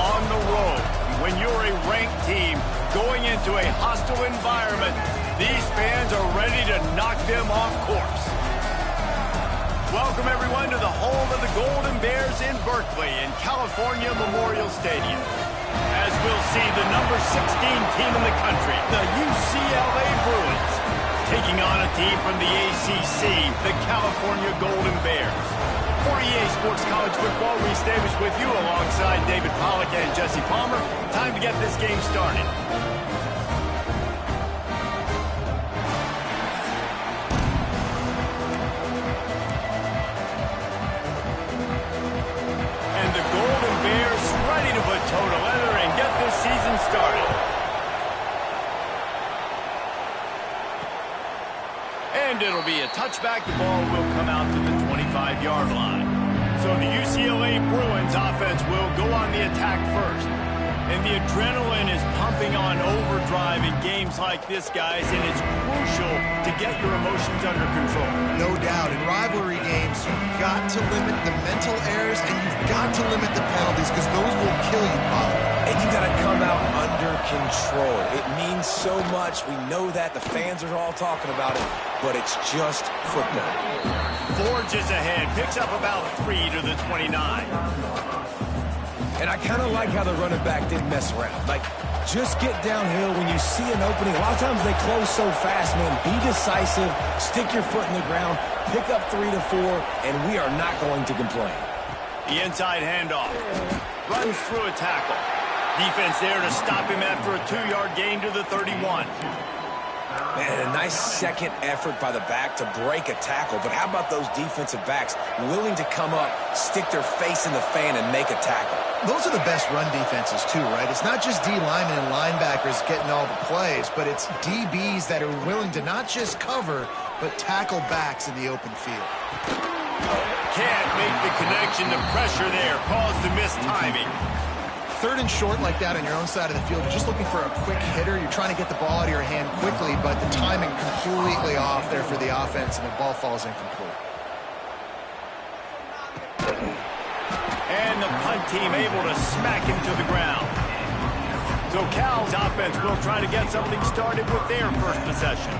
on the road. When you're a ranked team going into a hostile environment, these fans are ready to knock them off course. Welcome, everyone, to the home of the Golden Bears in Berkeley in California Memorial Stadium. As we'll see the number 16 team in the country, the UCLA Bruins, taking on a team from the ACC, the California Golden Bears. For EA Sports College Football, Reese Davis with you alongside David Pollack and Jesse Palmer. Time to get this game started. And the Golden Bears ready to put toe to leather and get this season started. And it'll be a touchback. The ball will come out to the 25-yard line. So the UCLA Bruins offense will go on the attack first. And the adrenaline is pumping on overdrive in games like this, guys, and it's crucial to get your emotions under control. No doubt. In rivalry games, you've got to limit the mental errors and you've got to limit the penalties because those will kill you, Bob. And you got to come out under control. It means so much. We know that. The fans are all talking about it, but it's just football. Forges ahead, picks up about 3 to the 29. And I kind of like how the running back didn't mess around. Like, just get downhill when you see an opening. A lot of times they close so fast, man. Be decisive, stick your foot in the ground, pick up 3 to 4, and we are not going to complain. The inside handoff. Runs through a tackle. Defense there to stop him after a 2-yard gain to the 31. Man, a nice second effort by the back to break a tackle. But how about those defensive backs willing to come up, stick their face in the fan, and make a tackle? Those are the best run defenses, too, right? It's not just D linemen and linebackers getting all the plays, but it's DBs that are willing to not just cover, but tackle backs in the open field. Can't make the connection. The pressure there caused the missed timing. 3rd and short like that on your own side of the field, you're just looking for a quick hitter. You're trying to get the ball out of your hand quickly, but the timing completely off there for the offense, and the ball falls incomplete. And the punt team able to smack him to the ground. So Cal's offense will try to get something started with their first possession.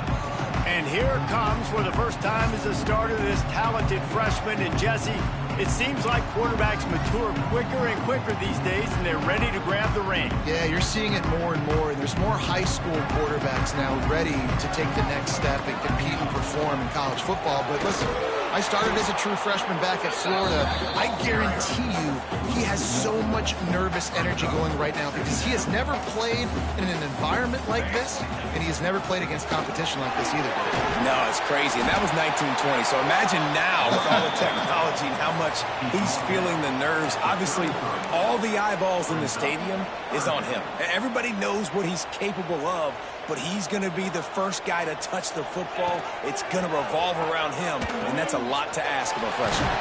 And here it comes for the first time as a starter, this talented freshman. And Jesse, it seems like quarterbacks mature quicker and quicker these days, and they're ready to grab the reins. Yeah, you're seeing it more and more, and there's more high school quarterbacks now ready to take the next step and compete and perform in college football. But listen, I started as a true freshman back at Florida. I guarantee you he has so much nervous energy going right now because he has never played in an environment like this, and he has never played against competition like this either. No, it's crazy. And that was 1920. So imagine now with all the technology and how much he's feeling the nerves. Obviously, all the eyeballs in the stadium is on him. Everybody knows what he's capable of, but he's going to be the first guy to touch the football. It's going to revolve around him, and that's a lot to ask of a freshman.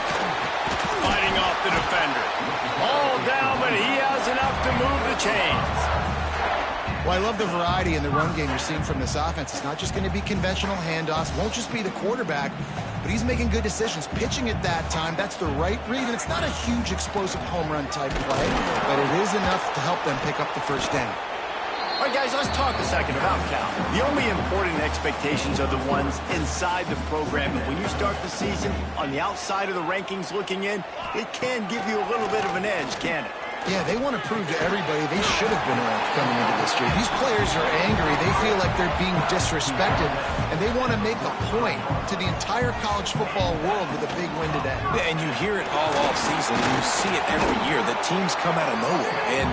Fighting off the defender. All down, but he has enough to move the chains. Well, I love the variety in the run game you're seeing from this offense. It's not just going to be conventional handoffs. Won't just be the quarterback, but he's making good decisions. Pitching at that time, that's the right read. And it's not a huge explosive home run type play, but it is enough to help them pick up the first down. All right, guys, let's talk a second about Cal. The only important expectations are the ones inside the program. And when you start the season on the outside of the rankings looking in, it can give you a little bit of an edge, can't it? Yeah, they want to prove to everybody they should have been ranked coming into this year. These players are angry. They feel like they're being disrespected, and they want to make a point to the entire college football world with a big win today. Yeah, and you hear it all off season. You see it every year. The teams come out of nowhere, and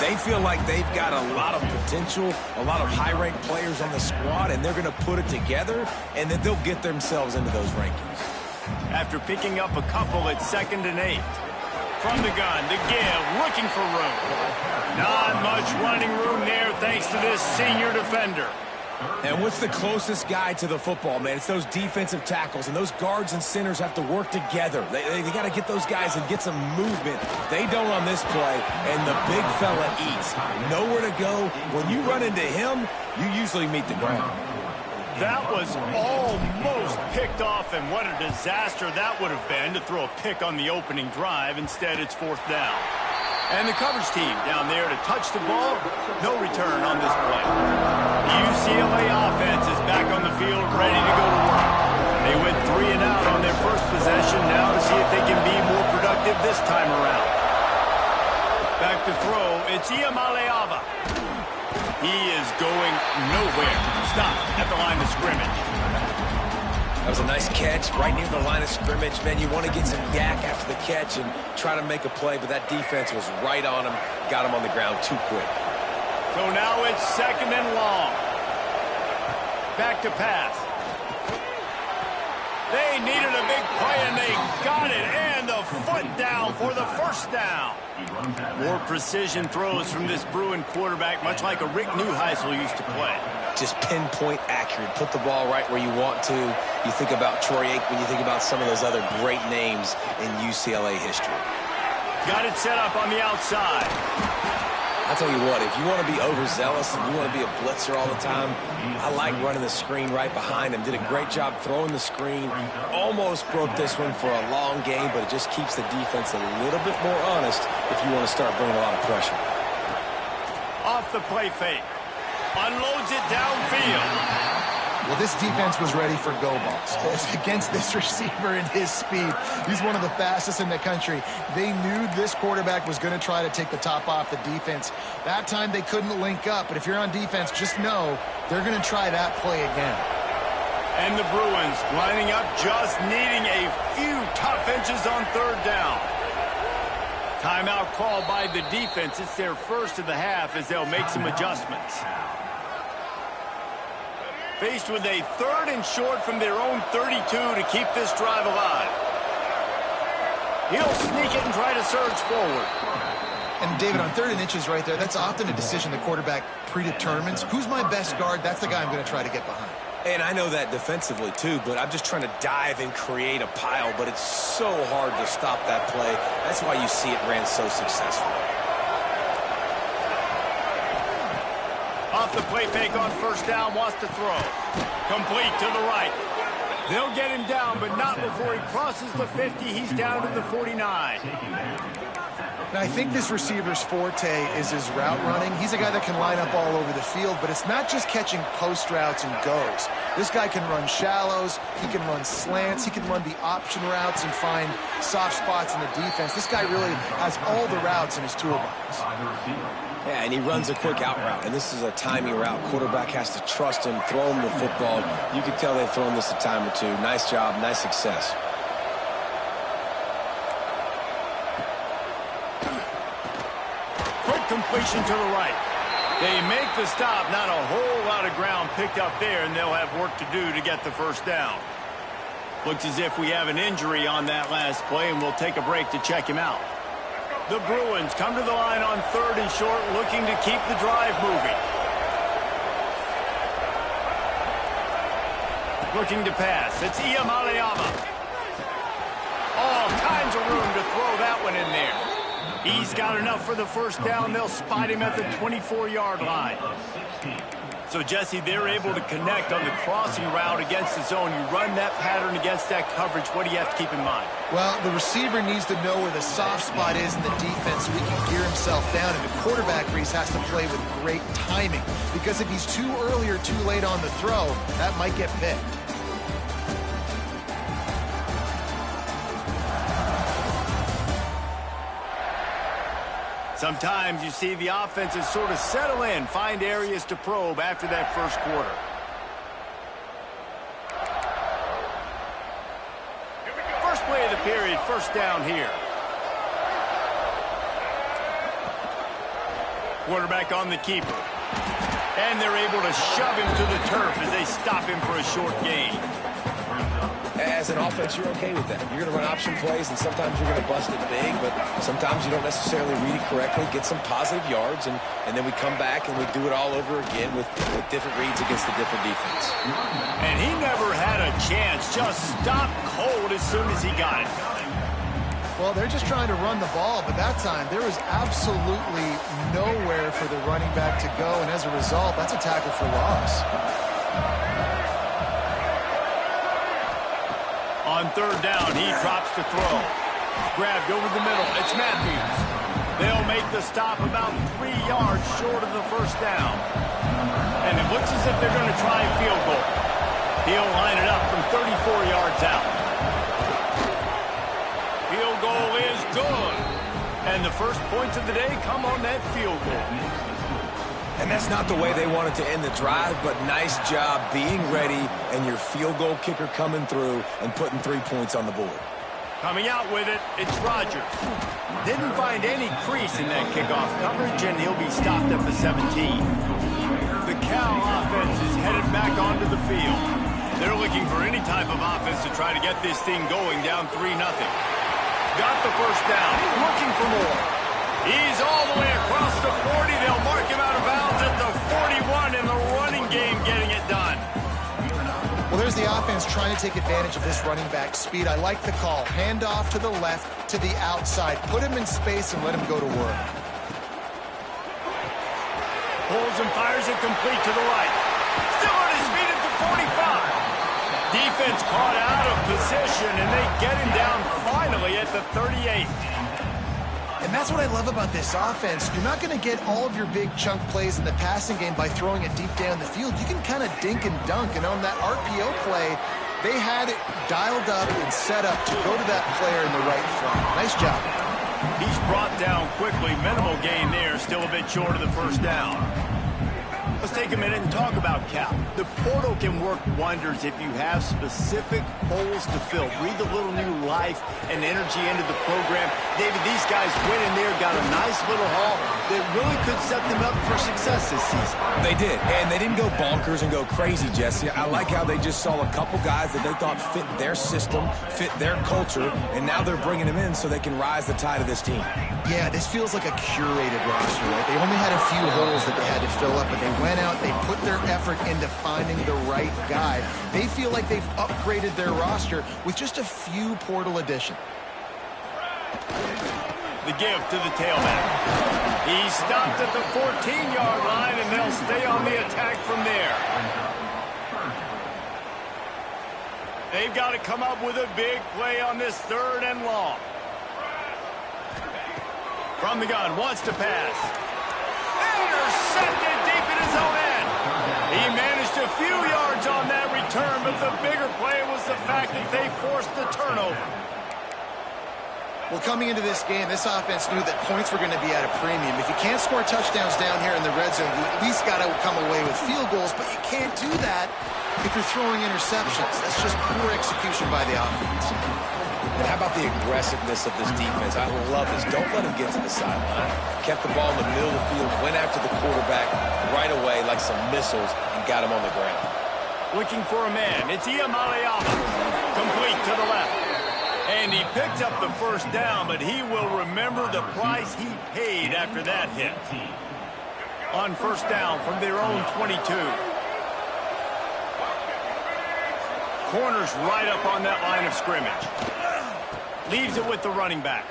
they feel like they've got a lot of potential, a lot of high-ranked players on the squad, and they're going to put it together, and then they'll get themselves into those rankings. After picking up a couple at 2nd and 8. From the gun, to give, looking for room. Not much running room there thanks to this senior defender. And what's the closest guy to the football, man? It's those defensive tackles, and those guards and centers have to work together. They got to get those guys and get some movement. They don't on this play, and the big fella eats. Nowhere to go. When you run into him, you usually meet the ground. That was almost picked off, and what a disaster that would have been to throw a pick on the opening drive. Instead, it's 4th down. And the coverage team down there to touch the ball. No return on this play. The UCLA offense is back on the field, ready to go to work. They went 3 and out on their first possession. Now to see if they can be more productive this time around. Back to throw. It's Iamaleava. He is going nowhere. Stop at the line of scrimmage. That was a nice catch right near the line of scrimmage. Man, you want to get some yak after the catch and try to make a play, but that defense was right on him. Got him on the ground too quick. So now it's 2nd and long. Back to pass. They needed a big play, and they got it. And the foot down for the first down. More precision throws from this Bruin quarterback, much like a Rick Neuheisel used to play. Just pinpoint accurate. Put the ball right where you want to. You think about Troy Aikman, you think about some of those other great names in UCLA history. Got it set up on the outside. I'll tell you what, if you want to be overzealous and you want to be a blitzer all the time, I like running the screen right behind him. Did a great job throwing the screen. Almost broke this one for a long game, but it just keeps the defense a little bit more honest if you want to start bringing a lot of pressure. Off the play fake. Unloads it downfield. Well, this defense was ready for go balls. Against this receiver and his speed. He's one of the fastest in the country. They knew this quarterback was going to try to take the top off the defense. That time they couldn't link up, but if you're on defense, just know they're going to try that play again. And the Bruins lining up, just needing a few tough inches on 3rd down. Timeout called by the defense. It's their first of the half as they'll make some adjustments. Faced with a 3rd and short from their own 32 to keep this drive alive. He'll sneak it and try to surge forward. And David, on 3rd and inches right there, that's often a decision the quarterback predetermines. Who's my best guard? That's the guy I'm going to try to get behind. And I know that defensively too, but I'm just trying to dive and create a pile, but it's so hard to stop that play. That's why you see it ran so successfully. Off the play fake on 1st down, wants to throw. Complete to the right. They'll get him down, but not before he crosses the 50. He's down to the 49. Now, I think this receiver's forte is his route running. He's a guy that can line up all over the field, but it's not just catching post routes and goes. This guy can run shallows, he can run slants, he can run the option routes and find soft spots in the defense. This guy really has all the routes in his toolbox. Yeah, and he runs a quick out route, and this is a timing route. Quarterback has to trust him, throw him the football. You can tell they've thrown this a time or two. Nice job, nice success. Quick completion to the right. They make the stop. Not a whole lot of ground picked up there, and they'll have work to do to get the 1st down. Looks as if we have an injury on that last play, and we'll take a break to check him out. The Bruins come to the line on 3rd and short, looking to keep the drive moving. Looking to pass. It's Iamaleava. All kinds of room to throw that one in there. He's got enough for the 1st down. They'll spot him at the 24-yard line. So, Jesse, they're able to connect on the crossing route against the zone. You run that pattern against that coverage. What do you have to keep in mind? Well, the receiver needs to know where the soft spot is in the defense so he can gear himself down. And the quarterback, Reese, has to play with great timing. Because if he's too early or too late on the throw, that might get picked. Sometimes you see the offenses sort of settle in, find areas to probe after that 1st quarter. First play of the period, 1st down here. Quarterback on the keeper. And they're able to shove him to the turf as they stop him for a short gain. As an offense, you're okay with that. You're going to run option plays, and sometimes you're going to bust it big, but sometimes you don't necessarily read it correctly, get some positive yards, and then we come back and we do it all over again with different reads against the different defense. And he never had a chance, just stopped cold as soon as he got it. Well, they're just trying to run the ball, but that time there was absolutely nowhere for the running back to go, and as a result, that's a tackle for loss. On 3rd down, he drops to throw. Grabbed over the middle. It's Matthews. They'll make the stop about 3 yards short of the first down. And it looks as if they're going to try a field goal. He'll line it up from 34 yards out. Field goal is good. And the first points of the day come on that field goal. And that's not the way they wanted to end the drive, but nice job being ready and your field goal kicker coming through and putting 3 points on the board. Coming out with it, it's Rodgers. Didn't find any crease in that kickoff coverage, and he'll be stopped at the 17. The Cal offense is headed back onto the field. They're looking for any type of offense to try to get this thing going down 3-0. Got the first down, looking for more. He's all the way across the 40. They'll mark him out of bounds at the 41 in the running game, getting it done. Well, there's the offense trying to take advantage of this running back speed. I like the call. Hand off to the left, to the outside. Put him in space and let him go to work. Pulls and fires it complete to the right. Still on his feet at the 45. Defense caught out of position, and they get him down finally at the 38. And that's what I love about this offense. You're not going to get all of your big chunk plays in the passing game by throwing it deep down the field. You can kind of dink and dunk. And on that RPO play, they had it dialed up and set up to go to that player in the right front. Nice job. He's brought down quickly. Minimal gain there. Still a bit short of the first down. Let's take a minute and talk about Cal. The portal can work wonders if you have specific holes to fill. Breathe a little new life and energy into the program. David, these guys went in there, got a nice little haul that really could set them up for success this season. They did, and they didn't go bonkers and go crazy, Jesse. I like how they just saw a couple guys that they thought fit their system, fit their culture, and now they're bringing them in so they can rise the tide of this team. Yeah, this feels like a curated roster, right? They only had a few holes that they had to fill up, but they went out, they put their effort into finding the right guy. They feel like they've upgraded their roster with just a few portal additions. The give to the tailback. He stopped at the 14-yard line, and they'll stay on the attack from there. They've got to come up with a big play on this 3rd and long. From the gun, wants to pass. Intercepted deep in his own end. He managed a few yards on that return, but the bigger play was the fact that they forced the turnover. Well, coming into this game, this offense knew that points were going to be at a premium. If you can't score touchdowns down here in the red zone, you at least got to come away with field goals, but you can't do that if you're throwing interceptions. That's just poor execution by the offense. And how about the aggressiveness of this defense? I love this. Don't let him get to the sideline. Kept the ball in the middle of the field, went after the quarterback right away like some missiles, and got him on the ground. Looking for a man. It's Iamaleava. Complete to the left. And he picked up the first down, but he will remember the price he paid after that hit. On first down from their own 22. Corners right up on that line of scrimmage. Leaves it with the running back.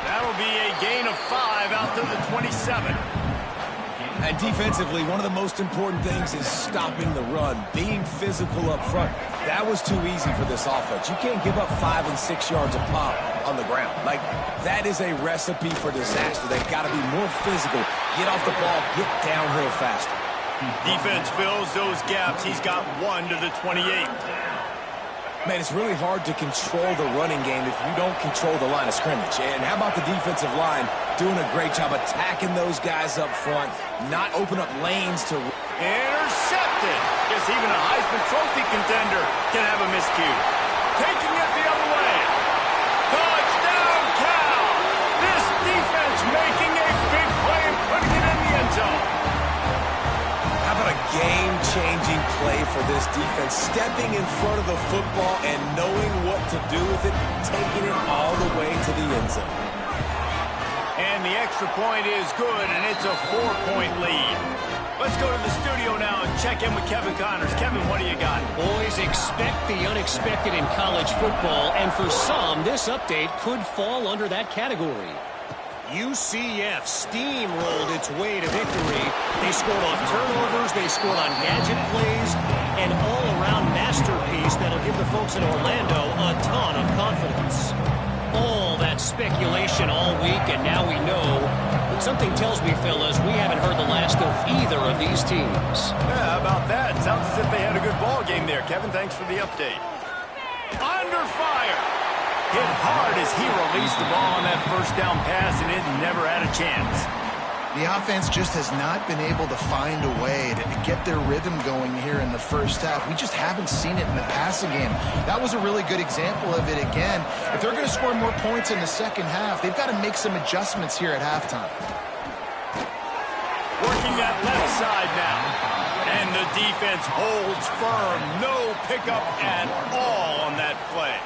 That'll be a gain of 5 out to the 27. And defensively, one of the most important things is stopping the run, being physical up front. That was too easy for this offense. You can't give up 5 and 6 yards a pop on the ground. Like, that is a recipe for disaster. They've got to be more physical, get off the ball, get downhill faster. Defense fills those gaps. He's got 1 to the 28. Man, it's really hard to control the running game if you don't control the line of scrimmage. And how about the defensive line doing a great job attacking those guys up front, not open up lanes to... Intercepted. Guess even a Heisman Trophy contender can have a miscue. Taking it the other way. Touchdown, Cal. This defense making a big play and putting it in the end zone. How about a game-changing play for this defense, stepping in front of the football and knowing what to do with it, taking it all the way to the end zone. And the extra point is good, and it's a 4-point lead. Let's go to the studio now and check in with Kevin Connors. Kevin, what do you got? Boys, expect the unexpected in college football, and for some, this update could fall under that category. UCF steamrolled its way to victory. They scored off turnovers, they scored on gadget plays, an all-around masterpiece that'll give the folks in Orlando a ton of confidence. All that lot speculation all week, and now we know. But something tells me, fellas, we haven't heard the last of either of these teams. Yeah, how about that? Sounds as if they had a good ball game there. Kevin, thanks for the update. Under fire. Hit hard as he released the ball on that first down pass, and it never had a chance. The offense just has not been able to find a way to get their rhythm going here in the first half. We just haven't seen it in the passing game. That was a really good example of it again. If they're going to score more points in the second half, they've got to make some adjustments here at halftime. Working that left side now. And the defense holds firm. No pickup at all on that play.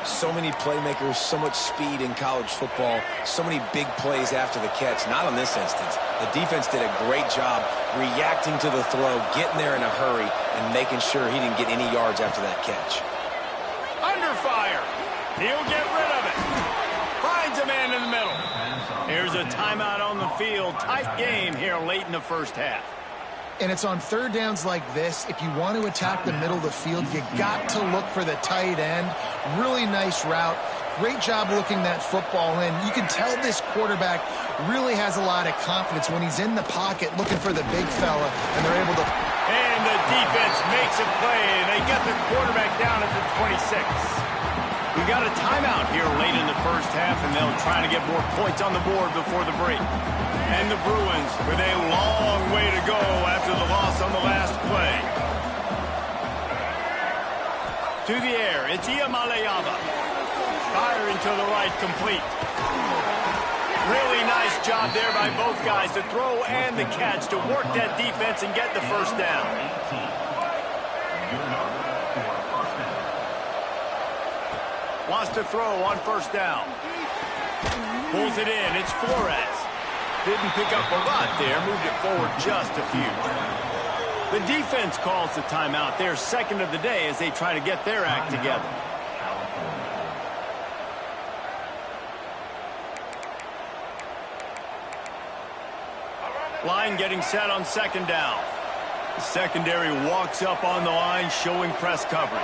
So many playmakers, so much speed in college football, so many big plays after the catch. Not on this instance. The defense did a great job reacting to the throw, getting there in a hurry, and making sure he didn't get any yards after that catch. Under fire. He'll get rid of it. Finds a man in the middle. Here's a timeout on the field. Tight game here late in the first half. And it's on third downs like this. If you want to attack the middle of the field, you got to look for the tight end. Really nice route. Great job looking that football in. You can tell this quarterback really has a lot of confidence when he's in the pocket looking for the big fella, and they're able to... And the defense makes a play. They get the quarterback down at the 26. We got a timeout here late in the first half, and they'll try to get more points on the board before the break. And the Bruins with a long way to go after the loss on the last play. To the air, it's Iamaleava. Firing to the right, complete. Really nice job there by both guys to throw and the catch to work that defense and get the first down. Wants to throw on first down. Pulls it in, it's Flores. Didn't pick up a lot there, moved it forward just a few. The defense calls the timeout, their second of the day as they try to get their act together. Line getting set on second down. The secondary walks up on the line, showing press coverage.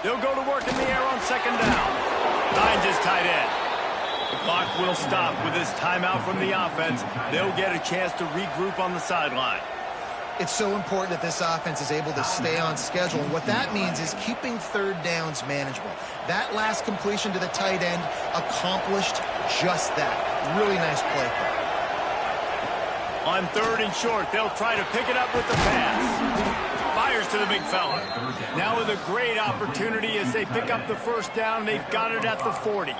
They'll go to work in the air on second down. Finds his tight end. The clock will stop with this timeout from the offense. They'll get a chance to regroup on the sideline. It's so important that this offense is able to stay on schedule. And what that means is keeping third downs manageable. That last completion to the tight end accomplished just that. Really nice play. On third and short, they'll try to pick it up with the pass. Fires to the big fella. Now with a great opportunity as they pick up the first down. They've got it at the 40.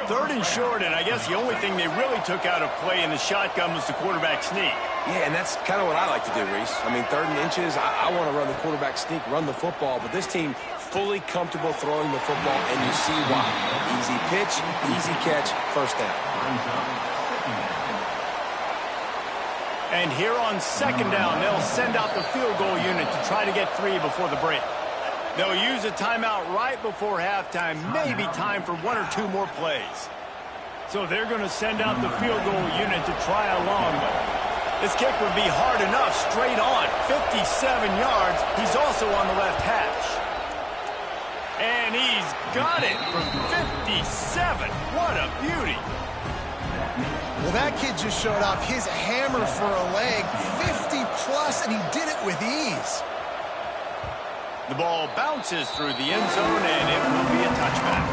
Third and short, and I guess the only thing they really took out of play in the shotgun was the quarterback sneak. Yeah, and that's kind of what I like to do, Reese. I mean, third and inches, I want to run the quarterback sneak, run the football, but this team fully comfortable throwing the football, and you see why. Easy pitch, easy catch, first down. And here on second down, they'll send out the field goal unit to try to get 3 before the break. They'll use a timeout right before halftime, maybe time for 1 or 2 more plays. So they're going to send out the field goal unit to try a long one. This kick would be hard enough straight on. 57 yards. He's also on the left hash. And he's got it from 57. What a beauty. Well, that kid just showed off his hammer for a leg, 50-plus, and he did it with ease. The ball bounces through the end zone, and it will be a touchback.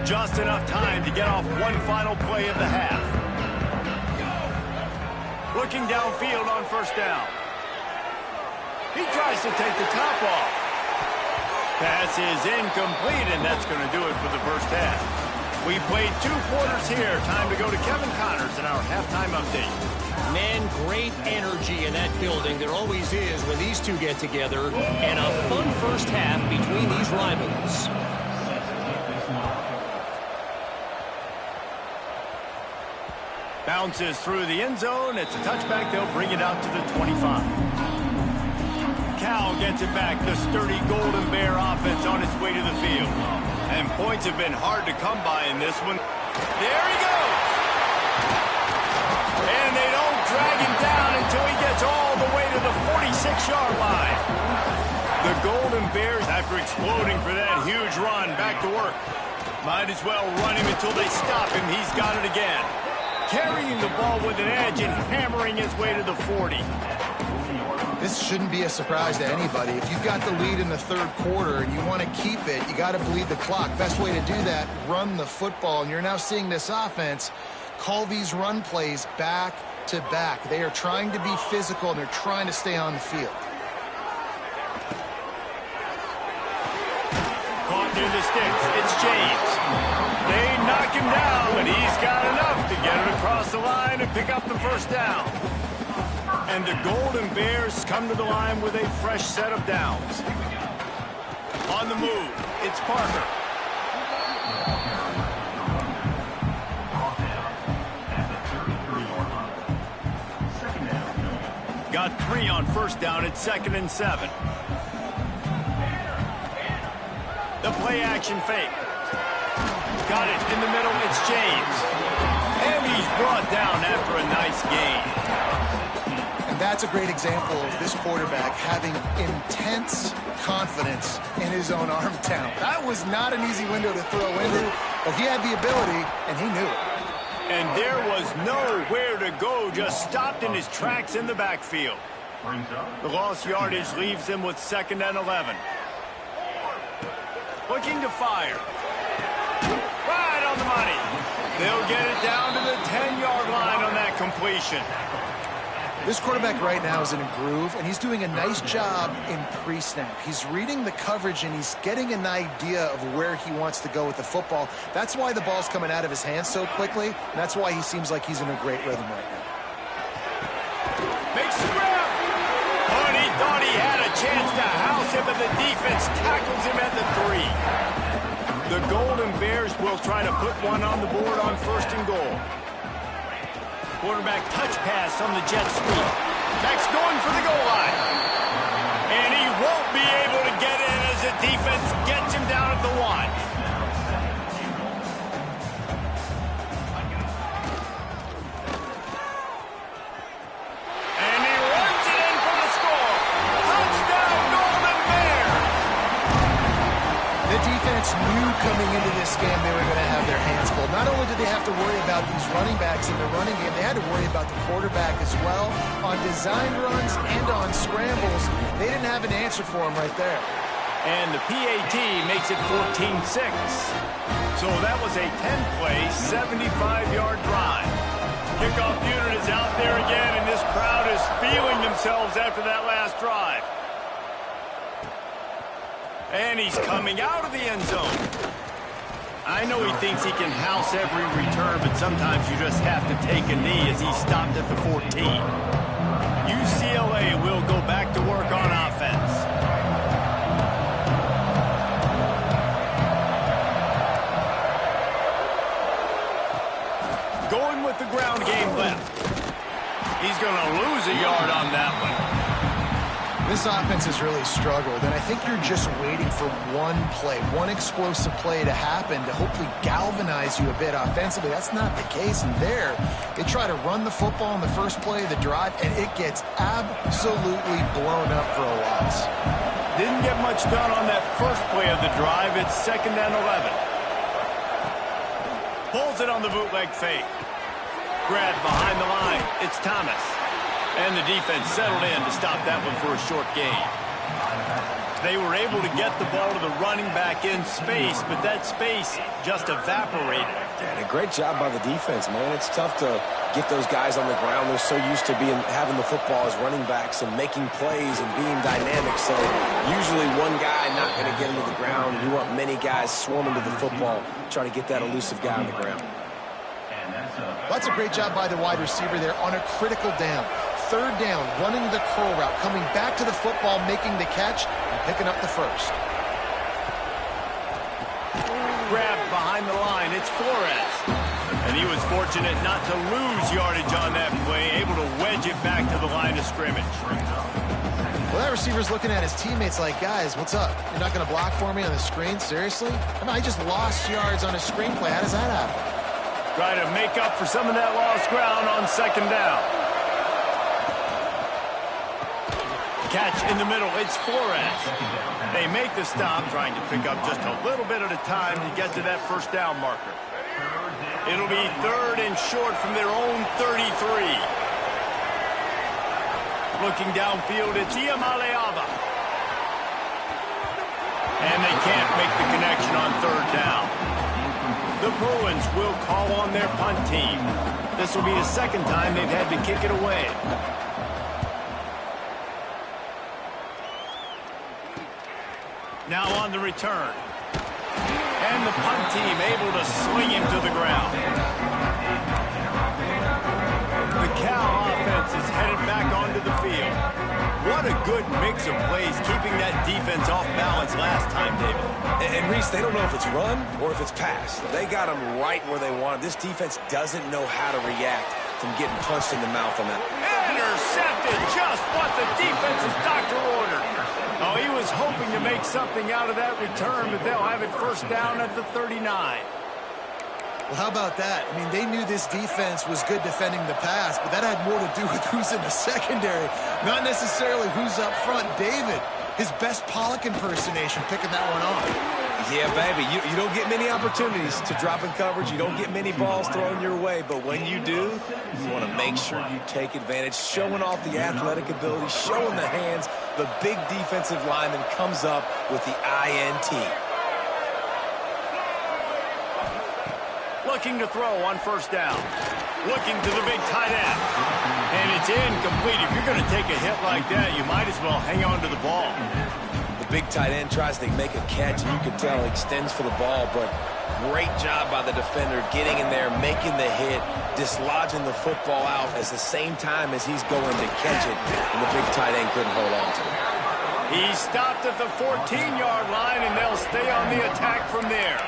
Just enough time to get off one final play of the half. Looking downfield on first down. He tries to take the top off. Pass is incomplete, and that's going to do it for the first half. We played 2 quarters here. Time to go to Kevin Connors in our halftime update. Man, great energy in that building. There always is when these two get together. And a fun first half between these rivals. Bounces through the end zone. It's a touchback. They'll bring it out to the 25. Cal gets it back. The sturdy Golden Bear offense on its way to the field. And points have been hard to come by in this one. There he goes. And they don't drag him down until he gets all the way to the 46-yard line. The Golden Bears, after exploding for that huge run, back to work. Might as well run him until they stop him. He's got it again. Carrying the ball with an edge and hammering his way to the 40. This shouldn't be a surprise to anybody. If you've got the lead in the third quarter and you want to keep it, you got to bleed the clock. Best way to do that, run the football. And you're now seeing this offense call these run plays back to back. They are trying to be physical, and they're trying to stay on the field. Caught near the sticks. It's James. They knock him down, but he's got enough to get it across the line and pick up the first down. And the Golden Bears come to the line with a fresh set of downs. On the move, it's Parker. Got 3 on first down at 2nd and 7. The play action fake. Got it in the middle, it's James. And he's brought down after a nice gain. And that's a great example of this quarterback having intense confidence in his own arm talent. That was not an easy window to throw into, but he had the ability, and he knew it. And there was nowhere to go, just stopped in his tracks in the backfield. The lost yardage leaves him with 2nd and 11. Looking to fire. Right on the money. They'll get it down to the 10-yard line on that completion. This quarterback right now is in a groove, and he's doing a nice job in pre-snap. He's reading the coverage, and he's getting an idea of where he wants to go with the football. That's why the ball's coming out of his hands so quickly, and that's why he seems like he's in a great rhythm right now. Makes the grab. Oh, and he thought he had a chance to house him, but the defense tackles him at the 3. The Golden Bears will try to put one on the board on 1st and goal. Quarterback touch pass on the jet sweep. Max going for the goal line. And he won't be able to get in as the defense gets him down at the 1. And he runs it in for the score. Touchdown, Golden Bears! The defense knew coming into this game they were going to have their hands full. Not only did they have to worry about these running backs in the running game, they had to worry about the quarterback as well. On designed runs and on scrambles, they didn't have an answer for him right there. And the PAT makes it 14-6. So that was a 10-play, 75-yard drive. Kickoff unit is out there again, and this crowd is feeling themselves after that last drive. And he's coming out of the end zone. I know he thinks he can house every return, but sometimes you just have to take a knee as he stopped at the 14. UCLA will go back to work on offense. Going with the ground game left. He's going to lose a yard on that one. This offense has really struggled, and I think you're just waiting for one play, one explosive play to happen to hopefully galvanize you a bit offensively. That's not the case, and there, they try to run the football in the first play of the drive, and it gets absolutely blown up for a loss. Didn't get much done on that first play of the drive. It's 2nd and 11. Pulls it on the bootleg fake. Grab behind the line. It's Thomas. And the defense settled in to stop that one for a short gain. They were able to get the ball to the running back in space, but that space just evaporated. Yeah, a great job by the defense, man. It's tough to get those guys on the ground. They're so used to having the football as running backs and making plays and being dynamic. So usually one guy not going to get him to the ground. You want many guys swarming to the football, trying to get that elusive guy on the ground. That's a great job by the wide receiver there on a critical down. 3rd down, running the curl route, coming back to the football, making the catch, and picking up the first. Grab behind the line, it's Flores. And he was fortunate not to lose yardage on that play, able to wedge it back to the line of scrimmage. Well, that receiver's looking at his teammates like, guys, what's up? You're not going to block for me on the screen? Seriously? I mean, I just lost yards on a screen play. How does that happen? Try to make up for some of that lost ground on 2nd down. Catch in the middle. It's Flores. They make the stop, trying to pick up just a little bit at a time to get to that first down marker. It'll be 3rd and short from their own 33. Looking downfield, it's Iamaleava. And they can't make the connection on 3rd down. The Bruins will call on their punt team. This will be the 2nd time they've had to kick it away. Now on the return. And the punt team able to sling him to the ground. The Cal offense is headed back onto the field. What a good mix of plays, keeping that defense off balance last time, David. And Reese, they don't know if it's run or if it's pass. They got them right where they want them. This defense doesn't know how to react from getting punched in the mouth on that. Intercepted, just what the defensive doctor ordered. Oh, he was hoping to make something out of that return, but they'll have it first down at the 39. Well, how about that? I mean, they knew this defense was good defending the pass, but that had more to do with who's in the secondary, not necessarily who's up front. David, his best Pollock impersonation, picking that one off. Yeah, baby, you don't get many opportunities to drop in coverage. You don't get many balls thrown your way, but when you do, you want to make sure you take advantage, showing off the athletic ability, showing the hands. The big defensive lineman comes up with the INT. Looking to throw on first down. Looking to the big tight end. And it's incomplete. If you're going to take a hit like that, you might as well hang on to the ball. Big tight end tries to make a catch, and you can tell he extends for the ball, but great job by the defender getting in there, making the hit, dislodging the football out at the same time as he's going to catch it, and the big tight end couldn't hold on to it. He stopped at the 14-yard line, and they'll stay on the attack from there.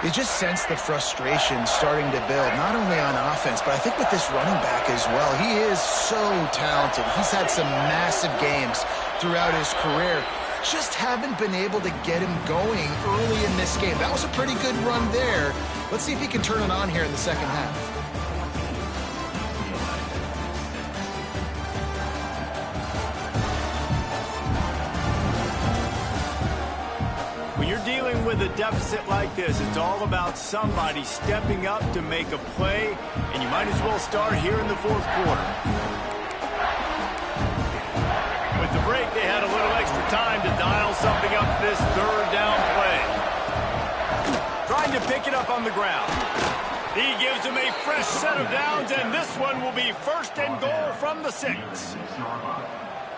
You just sense the frustration starting to build, not only on offense, but I think with this running back as well. He is so talented. He's had some massive games throughout his career. Just haven't been able to get him going early in this game. That was a pretty good run there. Let's see if he can turn it on here in the second half. When you're dealing with a deficit like this, it's all about somebody stepping up to make a play, and you might as well start here in the 4th quarter. With the break, they had a little extra time to dial something up for this 3rd down play. Trying to pick it up on the ground. He gives him a fresh set of downs, and this one will be 1st and goal from the 6.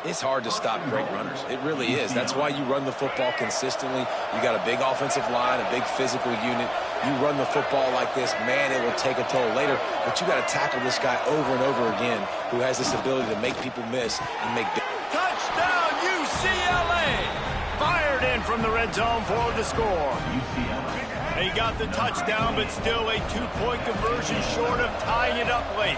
It's hard to stop great runners. It really is. That's why you run the football consistently. You got a big offensive line, a big physical unit. You run the football like this, man, it will take a toll later. But you got to tackle this guy over and over again who has this ability to make people miss and make big. Touchdown, UCLA! Fired in from the red zone for the score. They got the touchdown, but still a 2-point conversion short of tying it up late.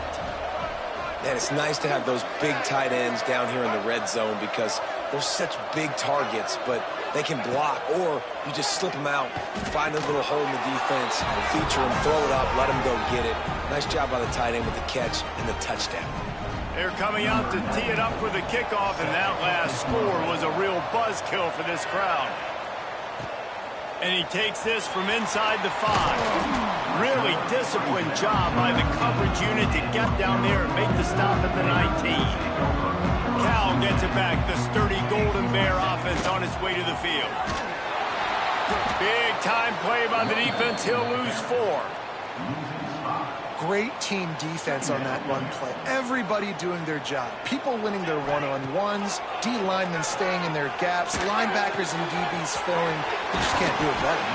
And it's nice to have those big tight ends down here in the red zone because they're such big targets, but they can block, or you just slip them out, find a little hole in the defense, feature them, throw it up, let them go get it. Nice job by the tight end with the catch and the touchdown. They're coming out to tee it up for the kickoff, and that last score was a real buzzkill for this crowd. And he takes this from inside the 5. Really disciplined job by the coverage unit to get down there and make the stop at the 19. Cal gets it back. The sturdy Golden Bear offense on its way to the field. Big time play by the defense. He'll lose 4. Great team defense on that run play. Everybody doing their job. People winning their one-on-ones, D linemen staying in their gaps, linebackers and DBs filling. You just can't do it better.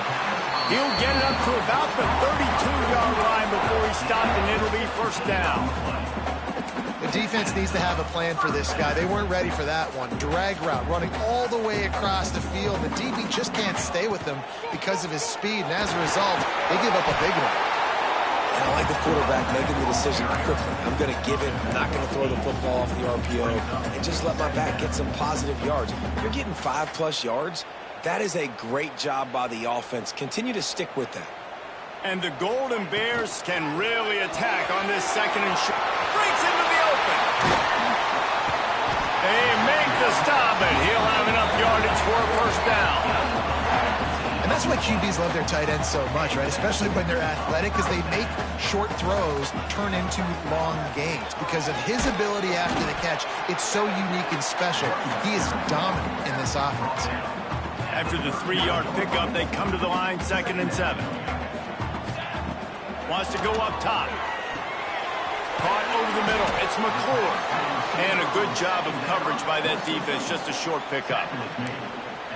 He'll get it up to about the 32-yard line before he stopped, and it'll be 1st down. The defense needs to have a plan for this guy. They weren't ready for that one. Drag route, running all the way across the field. The DB just can't stay with him because of his speed, and as a result, they give up a big one. And I like the quarterback making the decision quickly. I'm going to give it. I'm not going to throw the football off the RPO and just let my back get some positive yards. You're getting 5+ yards. That is a great job by the offense. Continue to stick with that. And the Golden Bears can really attack on this 2nd and short. Breaks into the open. They make the stop, and he'll have enough yardage for a first down. And that's why QBs love their tight ends so much, right? Especially when they're athletic, because they make short throws turn into long gains. Because of his ability after the catch, it's so unique and special. He is dominant in this offense. After the 3-yard pickup, they come to the line, 2nd and 7. Wants to go up top. Caught over the middle. It's McClure. And a good job of coverage by that defense. Just a short pickup.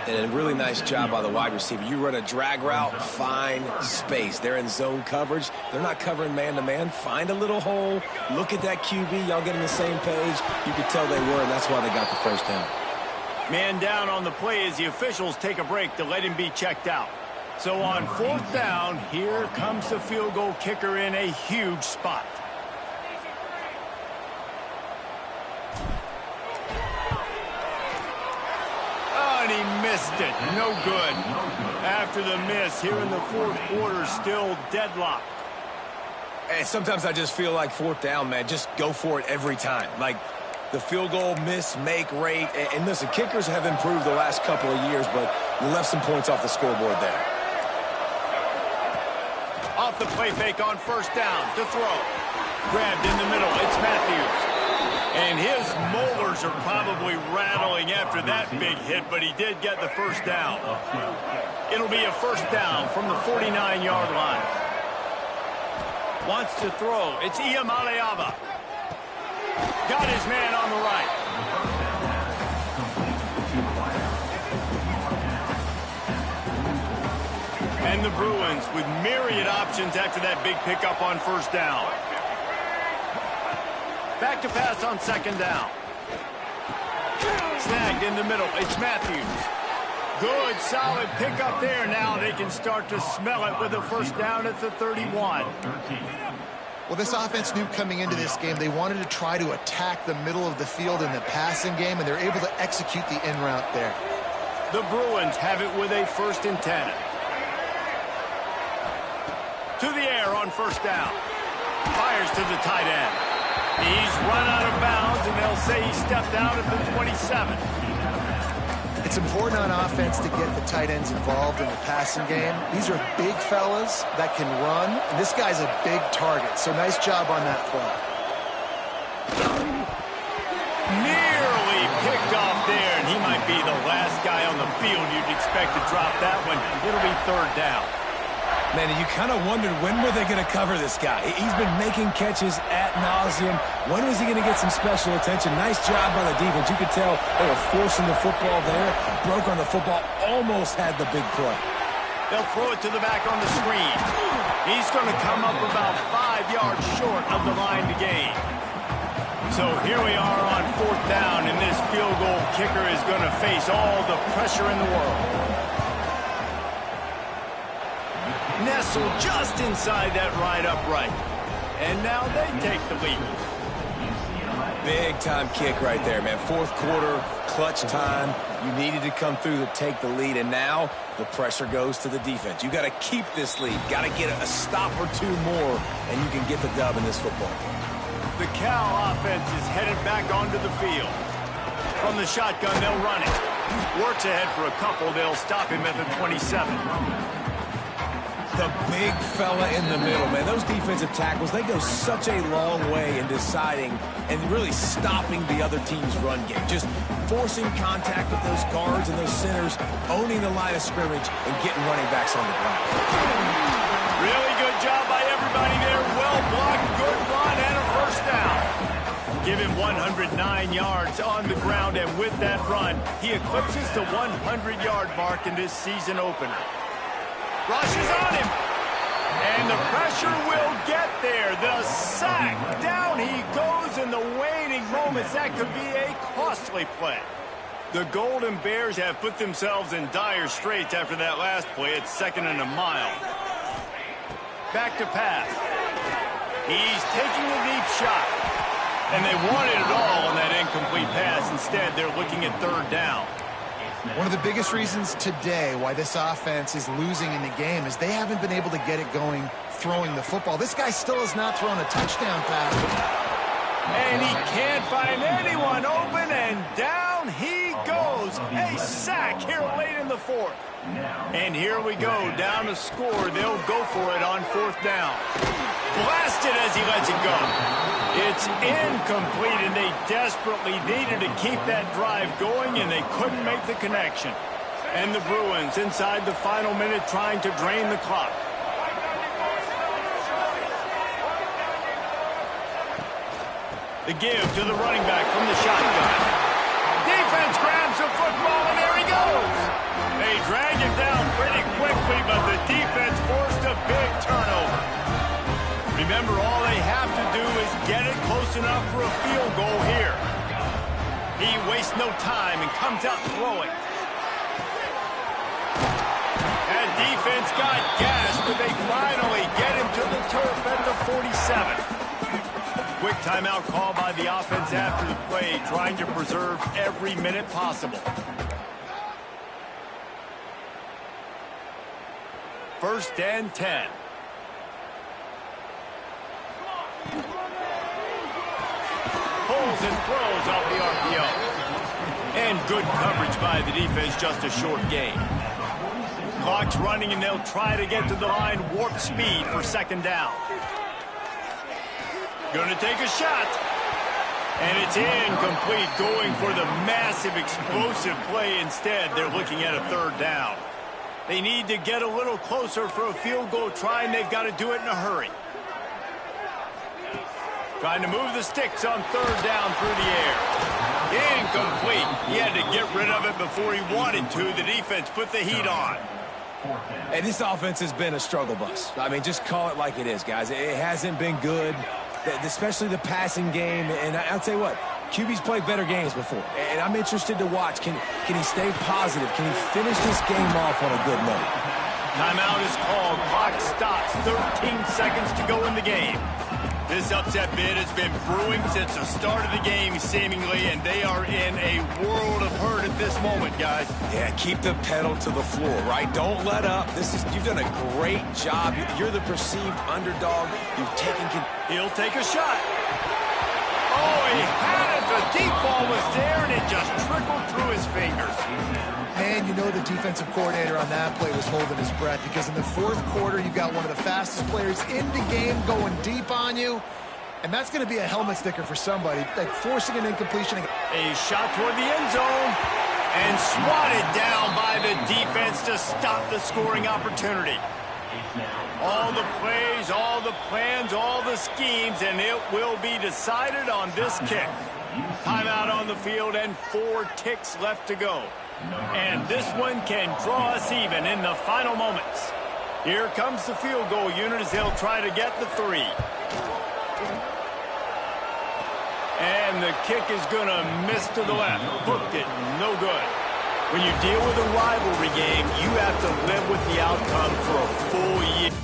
And a really nice job by the wide receiver. You run a drag route, find space. They're in zone coverage. They're not covering man-to-man. Find a little hole. Look at that QB. Y'all get on the same page. You could tell they were, and that's why they got the first down. Man down on the play as the officials take a break to let him be checked out. So on 4th down, here comes the field goal kicker in a huge spot. And he missed it. No good. After the miss, here in the 4th quarter, still deadlocked. And sometimes I just feel like 4th down, man, just go for it every time. Like the field goal miss, make rate. And listen, kickers have improved the last couple of years, but you left some points off the scoreboard there. Off the play fake on 1st down to throw. Grabbed in the middle. It's Matthews. And his molars are probably rattling after that big hit, but he did get the first down. It'll be a first down from the 49-yard line. Wants to throw. It's Iamaleava. Got his man on the right. And the Bruins with myriad options after that big pickup on 1st down. Back to pass on 2nd down. Snagged in the middle. It's Matthews. Good, solid pickup there. Now they can start to smell it with a first down at the 31. Well, this offense knew coming into this game they wanted to try to attack the middle of the field in the passing game, and they're able to execute the in route there. The Bruins have it with a 1st and 10. To the air on 1st down. Fires to the tight end. He's run out of bounds, and they'll say he stepped out at the 27. It's important on offense to get the tight ends involved in the passing game. These are big fellas that can run, and this guy's a big target, so nice job on that play. Nearly picked off there, and he might be the last guy on the field you'd expect to drop that one. It'll be 3rd down. Man, you kind of wondered when were they going to cover this guy. He's been making catches ad nauseum. When was he going to get some special attention? Nice job by the defense. You could tell they were forcing the football there. Broke on the football, almost had the big play. They'll throw it to the back on the screen. He's going to come up about 5 yards short of the line to gain. So here we are on 4th down, and this field goal kicker is going to face all the pressure in the world. Nestled just inside that right upright. And now they take the lead. Big time kick right there, man. 4th quarter, clutch time. You needed to come through to take the lead, and now the pressure goes to the defense. You got to keep this lead. Got to get a stop or two more, and you can get the dub in this football game. The Cal offense is headed back onto the field. From the shotgun, they'll run it. Works ahead for a couple. They'll stop him at the 27. The big fella in the middle, man. Those defensive tackles, they go such a long way in deciding and really stopping the other team's run game. Just forcing contact with those guards and those centers, owning the line of scrimmage, and getting running backs on the ground. Really good job by everybody there. Well blocked, good run, and a first down. Give him 109 yards on the ground, and with that run, he eclipses the 100-yard mark in this season opener. Rushes on him. And the pressure will get there. The sack. Down he goes in the waning moments. That could be a costly play. The Golden Bears have put themselves in dire straits after that last play. It's 2nd and a mile. Back to pass. He's taking a deep shot. And they wanted it all on that incomplete pass. Instead, they're looking at 3rd down. One of the biggest reasons today why this offense is losing in the game is they haven't been able to get it going throwing the football. This guy still has not thrown a touchdown pass. And he can't find anyone open, and down he goes. A sack here late in the fourth. And here we go, down to score. They'll go for it on fourth down. Blasted as he lets it go. It's incomplete, and they desperately needed to keep that drive going, and they couldn't make the connection. And the Bruins inside the final minute trying to drain the clock. The give to the running back from the shotgun. Defense grabs the football, and there he goes. They drag him down pretty quickly, but the defense forced a big turnover. Remember, all they have to do is get it close enough for a field goal here. He wastes no time and comes out throwing. That defense got gashed, but they finally get him to the turf at the 47. Quick timeout call by the offense after the play, trying to preserve every minute possible. First and 10. Pulls and throws off the RPO. And good coverage by the defense, just a short gain. Clock's running, and they'll try to get to the line, warp speed for second down. Going to take a shot. And it's incomplete, going for the massive, explosive play instead. They're looking at a third down. They need to get a little closer for a field goal try, and they've got to do it in a hurry. Trying to move the sticks on third down through the air. Incomplete. He had to get rid of it before he wanted to. The defense put the heat on. And this offense has been a struggle bus. I mean, just call it like it is, guys. It hasn't been good, especially the passing game. And I'll tell you what, QB's played better games before. And I'm interested to watch. Can he stay positive? Can he finish this game off on a good note? Timeout is called. Clock stops. 13 seconds to go in the game. This upset bid has been brewing since the start of the game, seemingly, and they are in a world of hurt at this moment, guys. Yeah, keep the pedal to the floor, right? Don't let up. You've done a great job. You're the perceived underdog. You've taken. He'll take a shot. Oh, he had it. The deep ball was there, and it just trickled through his fingers. Man, you know the defensive coordinator on that play was holding his breath, because in the fourth quarter, you've got one of the fastest players in the game going deep on you, and that's going to be a helmet sticker for somebody, like forcing an incompletion. A shot toward the end zone, and swatted down by the defense to stop the scoring opportunity. All the plays, all the plans, all the schemes, and it will be decided on this kick. Timeout on the field and 4 ticks left to go. And this one can draw us even in the final moments. Here comes the field goal unit as they'll try to get the 3. And the kick is going to miss to the left. Hooked it. No good. When you deal with a rivalry game, you have to live with the outcome for a full year.